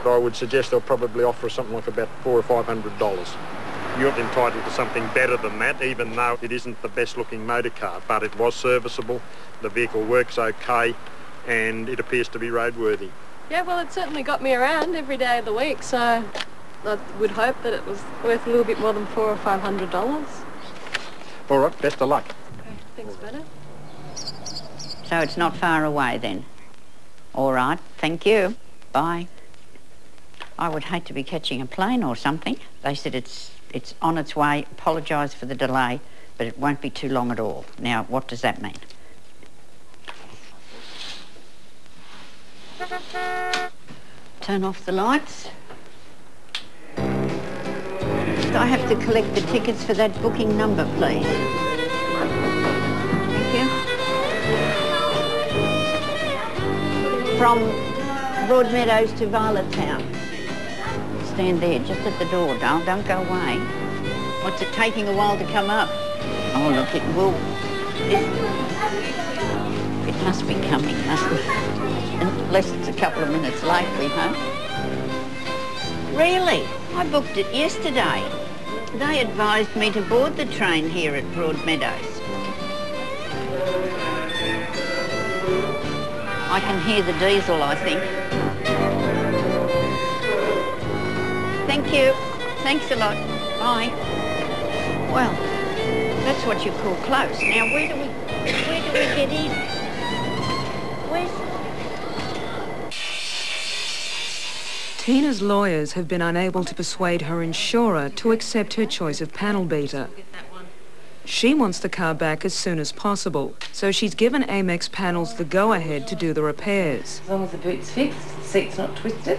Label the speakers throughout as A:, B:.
A: I would suggest they'll probably offer us something like about $400 or $500. You're entitled to something better than that, even though it isn't the best looking motor car, but it was serviceable, the vehicle works okay, and it appears to be roadworthy.
B: Yeah, well, it certainly got me around every day of the week, so I would hope that it was worth a little bit more than $400 or $500.
A: All right, best of luck.
B: Okay, thanks, Bernard.
C: So it's not far away then? All right, thank you. Bye. I would hate to be catching a plane or something. They said it's on its way, apologise for the delay, but it won't be too long at all. Now, what does that mean? Turn off the lights. I have to collect the tickets for that booking number, please. Thank you. From Broadmeadows to Varletown. Stand there, just at the door, darling. Don't go away. What's it taking a while to come up? Oh, look, it will. It must be coming, mustn't it? Unless it's a couple of minutes late, we hope. Really? I booked it yesterday. They advised me to board the train here at Broadmeadows. I can hear the diesel, I think. Thank you. Thanks a lot. Bye. Well, that's what you call close. Now, where do we get in? Where's...
D: Tina's lawyers have been unable to persuade her insurer to accept her choice of panel beater. She wants the car back as soon as possible, so she's given Amex Panels the go-ahead to do the repairs.
E: As long as the boot's fixed, the seat's not twisted,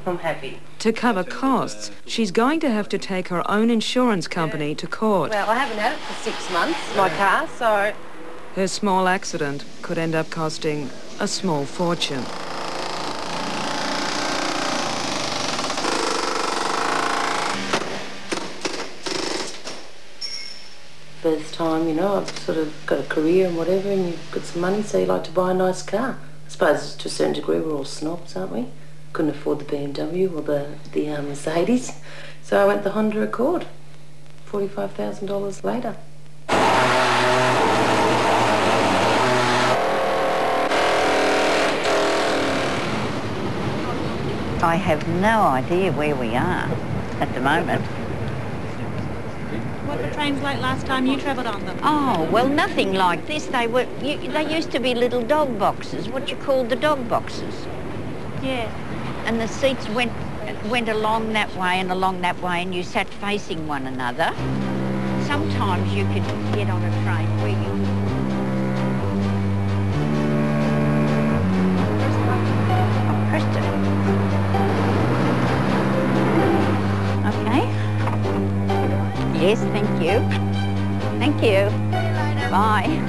E: I'm happy.
D: To cover costs, she's going to have to take her own insurance company to court.
E: Well, I haven't had it for 6 months, my car, so...
D: Her small accident could end up costing a small fortune.
E: First time, you know, I've sort of got a career and whatever, and you've got some money, so you like to buy a nice car. I suppose to a certain degree we're all snobs, aren't we? Couldn't afford the BMW or the Mercedes, so I went the Honda Accord. $45,000 later.
C: I have no idea where we are at the moment.
F: What were trains like last time you travelled on them?
C: Oh, well, nothing like this. They used to be little dog boxes, what you call the dog boxes.
F: Yeah.
C: And the seats went along that way and along that way, and you sat facing one another. Sometimes you could get on a train where you... Oh, pressed it. Okay. Yes, thank you. Thank you. Bye.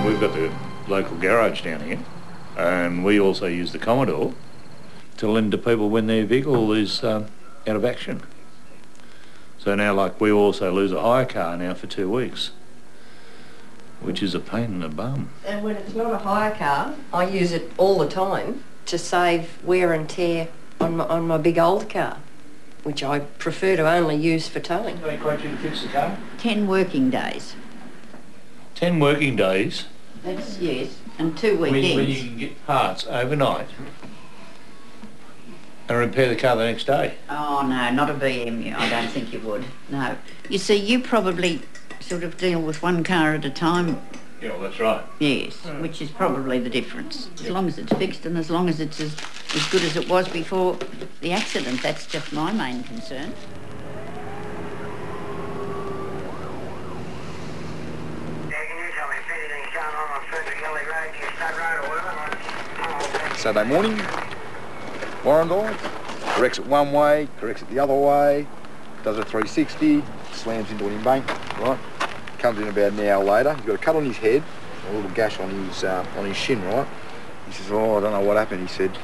G: We've got the local garage down here, and we also use the Commodore to lend to people when their vehicle is out of action. So now, like, we also lose a hire car now for 2 weeks, which is a pain in the bum.
H: And when it's not a hire car, I use it all the time to save wear and tear on my big old car, which I prefer to only use for towing.
G: Can I quote you to fix the car?
C: 10 working days.
G: 10 working days.
C: That's, yes, and 2 weekends.
G: When you can get parts overnight and repair the car the next day.
C: Oh, no, not a BMW. I don't think you would. No. You see, you probably sort of deal with one car at a time.
G: Yeah, well, that's right.
C: Yes, which is probably the difference. As long as it's fixed and as long as it's as good as it was before the accident, that's just my main concern.
I: Saturday morning, Warrendale, corrects it one way, corrects it the other way, does a 360, slams into an embank, right? Comes in about an hour later. He's got a cut on his head, a little gash on his shin, right? He says, oh, I don't know what happened, he said.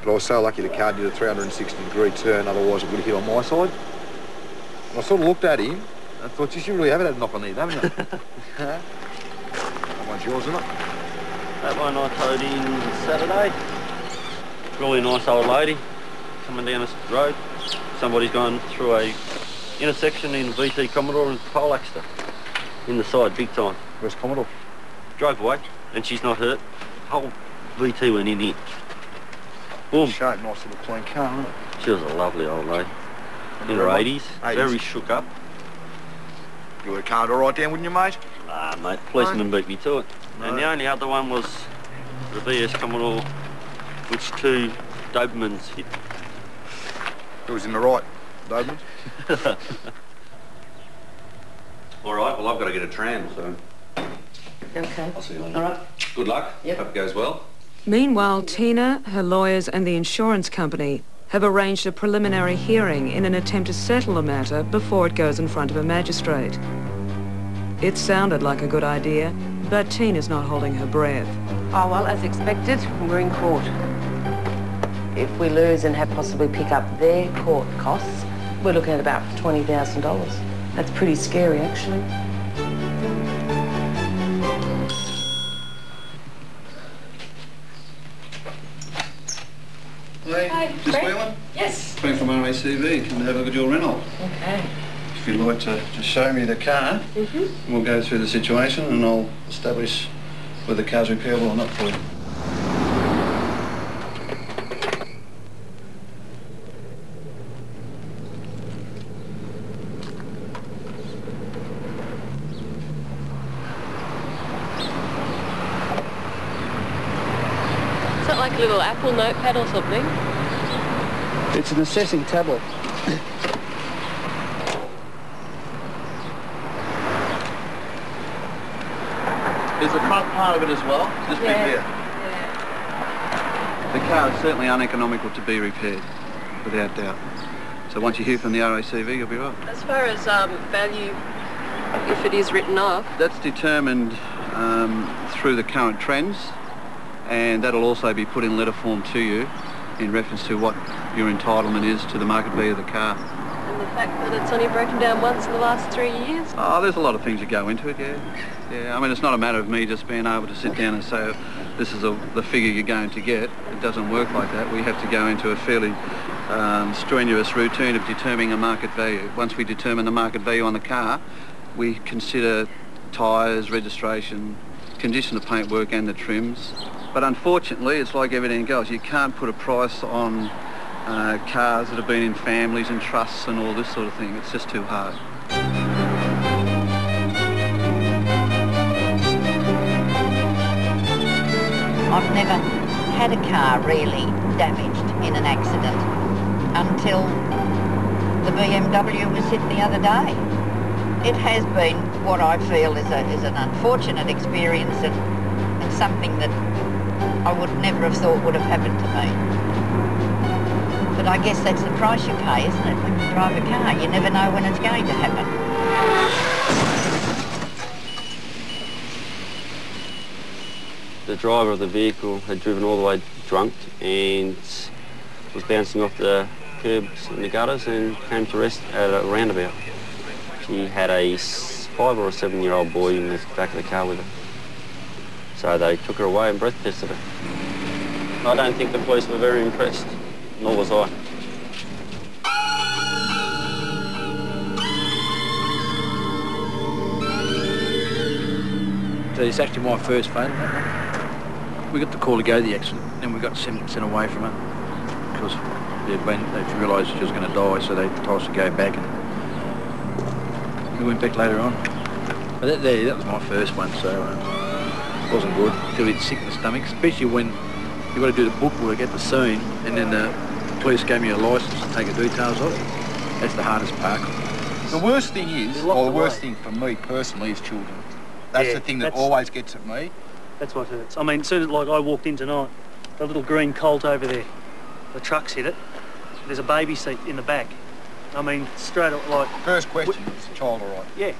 I: But I was so lucky the car did a 360-degree turn, otherwise it would have hit on my side. And I sort of looked at him, and I thought, geez, you really haven't had a knock on the head, haven't you? That one's yours, isn't it?
J: That one I towed in Saturday. Really nice old lady coming down this road. Somebody's gone through a intersection in VT Commodore and poleaxed her in the side, big time.
I: Where's Commodore?
J: Drove away, and she's not hurt. Whole VT went in here. Boom.
I: Shame, nice little clean car, isn't it?
J: She was a lovely old lady. In her 80s, very shook up.
I: You would have calmed her right down, wouldn't you, mate?
J: Ah, mate, policeman beat me to it. No. And the only other one was the VS Commodore, which 2 Dobermans hit.
I: It was in the right, Dobermans.
K: All right, well, I've got to get a tram, so
E: Okay.
K: I'll see you later.
E: All right.
K: Good luck.
E: Yep.
K: Hope it goes well.
D: Meanwhile, Tina, her lawyers and the insurance company have arranged a preliminary hearing in an attempt to settle the matter before it goes in front of a magistrate. It sounded like a good idea, but Tina's not holding her breath.
E: Oh, well, as expected, we're in court. If we lose and have possibly pick up their court costs, we're looking at about $20,000. That's pretty scary, actually.
L: Hi, just Whelan?
B: Yes.
L: Coming from RACV, come and have a look at your rental.
E: Okay.
L: If you'd like to just show me the car, we'll go through the situation and I'll establish whether the car's repairable or not for you.
B: Is that like a little Apple notepad or something?
L: It's an assessing tablet. There's a front part of it as well, just be clear. The car is certainly uneconomical to be repaired, without doubt. So once you hear from the RACV, you'll be right.
B: As far as value, if it is written off.
L: That's determined through the current trends, and that'll also be put in letter form to you in reference to what your entitlement is to the market value of the car.
B: And the fact that it's only broken down once in the last 3 years?
L: Oh, there's a lot of things that go into it, yeah. Yeah, I mean, it's not a matter of me just being able to sit down and say, this is the figure you're going to get. It doesn't work like that. We have to go into a fairly strenuous routine of determining a market value. Once we determine the market value on the car, we consider tyres, registration, condition of paintwork and the trims. But unfortunately, it's like everything else. You can't put a price on cars that have been in families and trusts and all this sort of thing. It's just too hard.
C: I've never had a car really damaged in an accident until the BMW was hit the other day. It has been what I feel is an unfortunate experience and something that I would never have thought would have happened to me. But I guess that's the price you pay, isn't it, when you drive a car? You never know when it's going to happen.
J: The driver of the vehicle had driven all the way drunk and was bouncing off the curbs and the gutters and came to rest at a roundabout. She had a 5 or 7-year-old boy in the back of the car with her. So they took her away and breath tested her. I don't think the police were very impressed, nor was I.
M: So it's actually my first phone. We got the call to go to the accident, and we got sent away from it because they realised she was going to die, so they told us to go back, and we went back later on. But that was my first one, so it wasn't good. I feel a bit sick in the stomach, especially when you've got to do the bookwork at the scene, and then the police gave me a licence to take the details of it. That's the hardest part.
I: The worst thing is, or the worst thing for me personally, is children. That's the thing that always gets at me.
N: That's what hurts. I mean, as soon as I walked in tonight, the little green Colt over there, the truck's hit it. There's a baby seat in the back. I mean, straight up like...
I: First question, is the child all right?
N: Yeah.